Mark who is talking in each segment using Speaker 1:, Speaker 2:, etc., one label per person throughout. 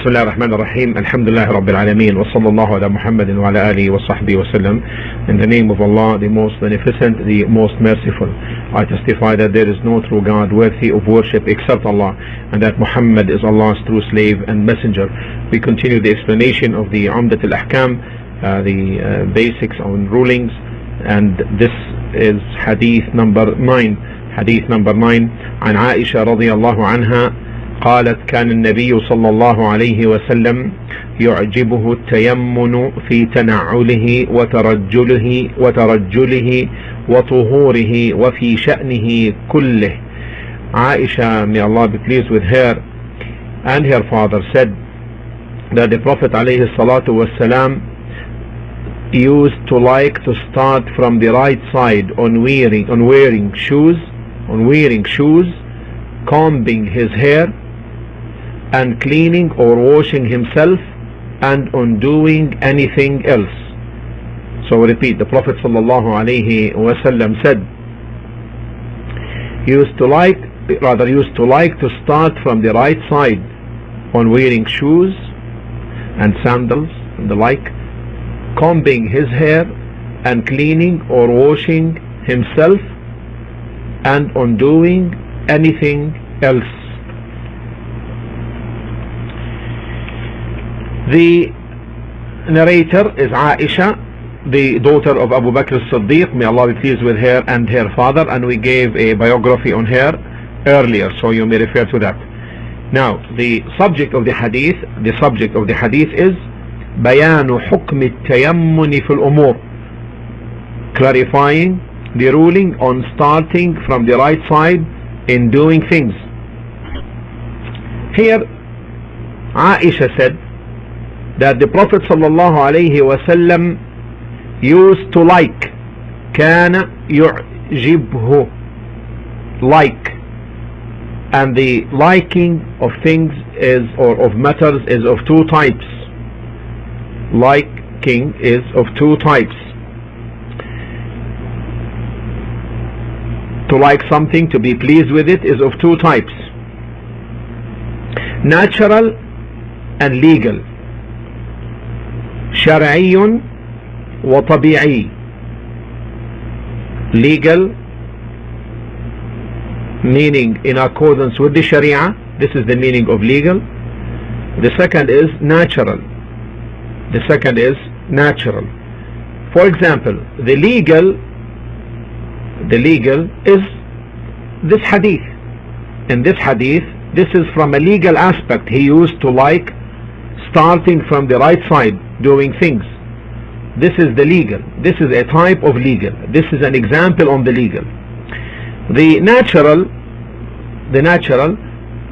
Speaker 1: بسم الله الرحمن الرحيم الحمد لله رب العالمين وصلى الله على محمد وعلى آله وصحبه وسلم. In the name of Allah, the most beneficent, the most merciful, I testify that there is no true God worthy of worship except Allah, and that Muhammad is Allah's true slave and messenger. We continue the explanation of the Umdat Al-Ahkaam, the basics on rulings, and this is hadith number 9. Hadith number 9 عن عائشة رضي الله عنها قالت كان النبي صلى الله عليه وسلم يعجبه التيمن في تنعله وترجله وطهوره وفي شأنه كله. Aisha, may Allah be pleased with her, and her father said that the Prophet عليه الصلاة والسلام used to like to start from the right side on wearing shoes, combing his hair, and cleaning or washing himself, and on doing anything else. So repeat, the Prophet sallallahu alaihi wasallam said used to like to start from the right side on wearing shoes and sandals and the like, combing his hair and cleaning or washing himself, and on doing anything else. The narrator is Aisha, the daughter of Abu Bakr as-Siddiq, may Allah be pleased with her, and her father, and we gave a biography on her earlier, so you may refer to that. Now, the subject of the hadith is Bayan حكم التيمن في الأمور, clarifying the ruling on starting from the right side in doing things. Here Aisha said that the Prophet sallallahu alaihi wasallam used to like, كان يعجبه, like, and the liking of things of matters is of two types. Liking is of two types. To like something, to be pleased with it, is of two types: natural and legal. شرعي وطبيعي. Legal, meaning in accordance with the Sharia. This is the meaning of legal. The second is natural. For example, the legal is this hadith. In this hadith, this is from a legal aspect. He used to like starting from the right side doing things. This is the legal. This is a type of legal. This is an example on the legal. The natural,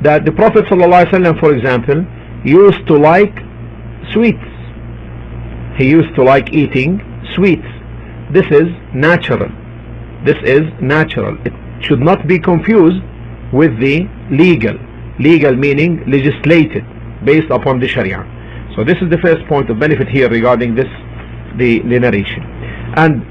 Speaker 1: that the Prophet ﷺ, for example, used to like sweets. He used to like eating sweets. This is natural. It should not be confused with the legal. Legal meaning legislated, based upon the Sharia. So this is the first point of benefit here regarding this, the narration. And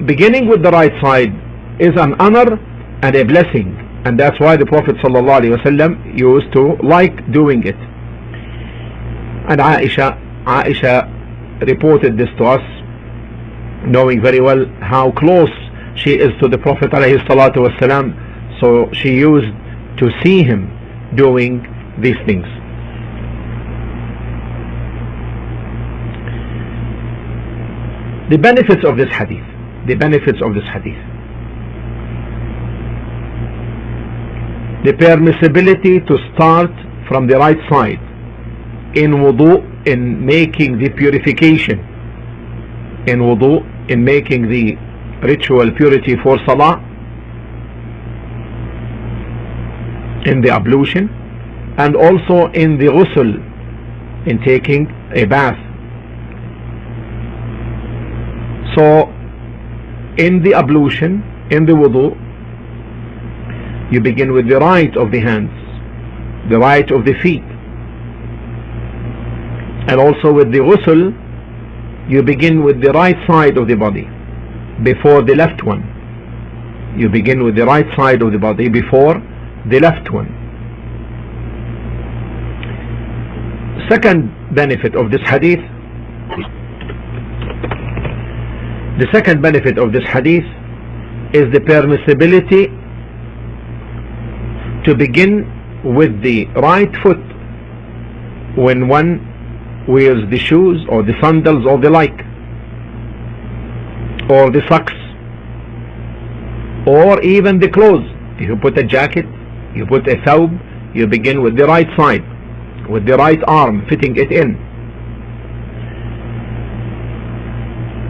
Speaker 1: beginning with the right side is an honor and a blessing, and that's why the Prophet ﷺ used to like doing it. And Aisha reported this to us, knowing very well how close she is to the Prophet ﷺ, so she used to see him doing these things. The benefits of this hadith. The permissibility to start from the right side in wudu, in making the purification, in making the ritual purity for salah, in the ablution, and also in the ghusl, in taking a bath. So in the ablution, in the wudu, you begin with the right of the hands, the right of the feet, and also with the ghusl, you begin with the right side of the body before the left one. You begin with the right side of the body before the left one. second benefit of this hadith, the second benefit of this hadith is the permissibility to begin with the right foot when one wears the shoes or the sandals or the like, or the socks, or even the clothes. If you put a jacket, you put a thawb, you begin with the right side, with the right arm, fitting it in.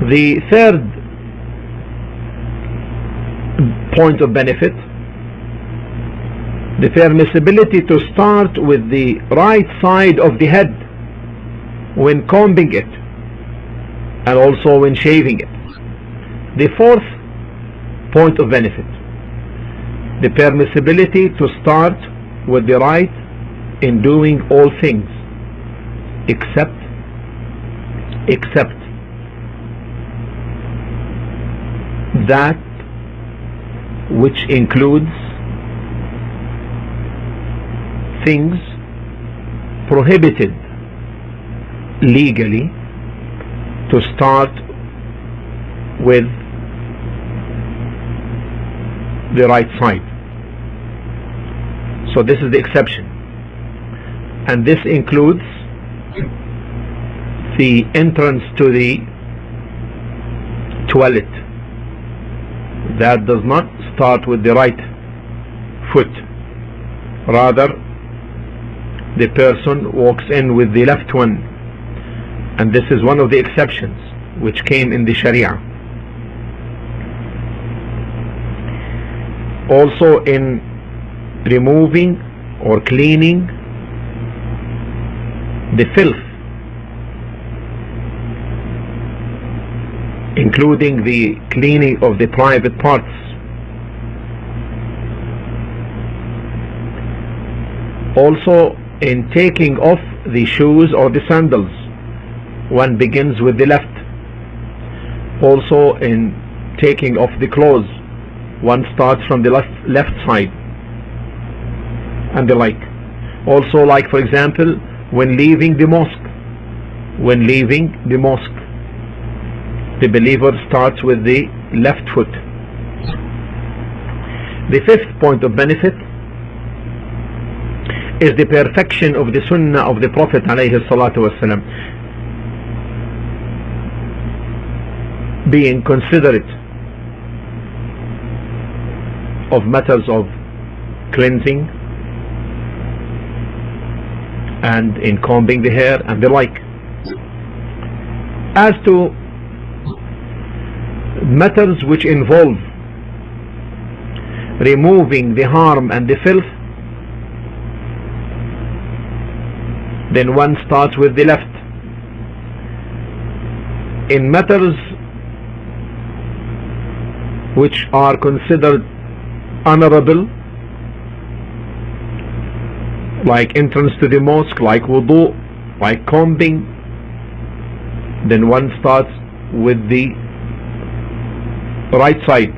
Speaker 1: The third point of benefit, the permissibility to start with the right side of the head when combing it and also when shaving it. The fourth point of benefit, the permissibility to start with the right in doing all things except that which includes things prohibited legally, to start with the right side. So this is the exception, and this includes the entrance to the toilet. That does not start with the right foot, rather the person walks in with the left one, and this is one of the exceptions which came in the Sharia. Also in removing or cleaning the filth, including the cleaning of the private parts. Also in taking off the shoes or the sandals, one begins with the left. Also in taking off the clothes, one starts from the left side, and the like. Also, like for example, when leaving the mosque, the believer starts with the left foot. The fifth point of benefit is the perfection of the sunnah of the Prophet alayhi salatu wasalam, being considerate of matters of cleansing and in combing the hair and the like. As to matters which involve removing the harm and the filth, then one starts with the left. In matters which are considered honorable, like entrance to the mosque, like wudu, like combing, then one starts with the right side.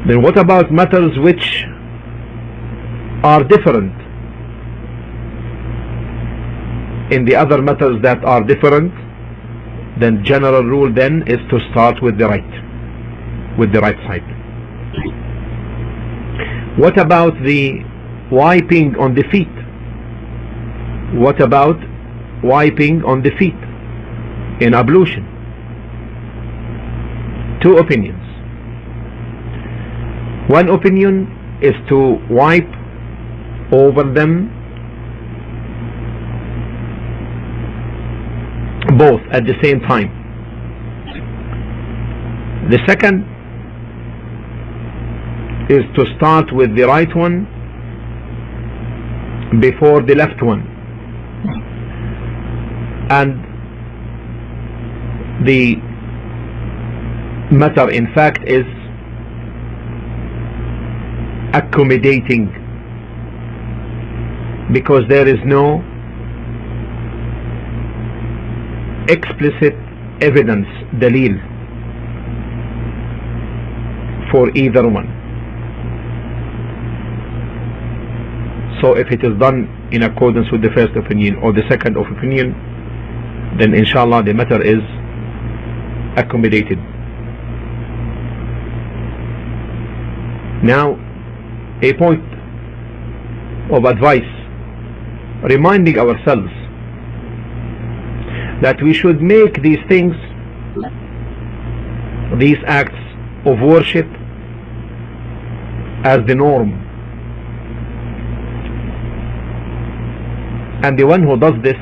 Speaker 1: Then what about matters which are different? In the other matters that are different, then general rule then is to start with the right side. What about the wiping on the feet? What about wiping on the feet in ablution? Two opinions. One opinion is to wipe over them both at the same time. The second is to start with the right one before the left one, and the matter in fact is accommodating, because there is no explicit evidence, dalil, for either one. So if it is done in accordance with the first opinion or the second of opinion, then inshallah the matter is accommodated. Now, a point of advice, reminding ourselves that we should make these things, these acts of worship, as the norm, and the one who does this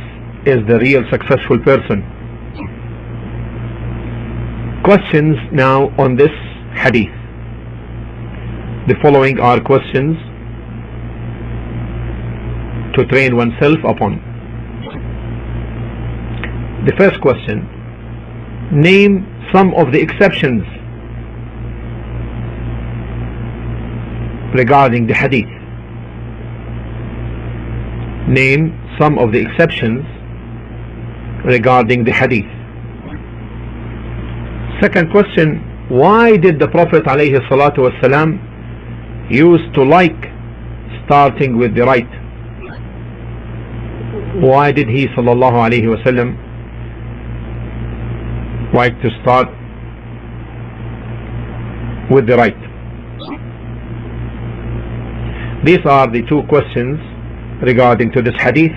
Speaker 1: is the real successful person. Questions now on this hadith. The following are questions to train oneself upon. The first question: name some of the exceptions regarding the hadith. Name some of the exceptions regarding the hadith. Second question: why did the Prophet ﷺ used to like starting with the right? Why did he ﷺ like to start with the right? These are the two questions regarding to this hadith.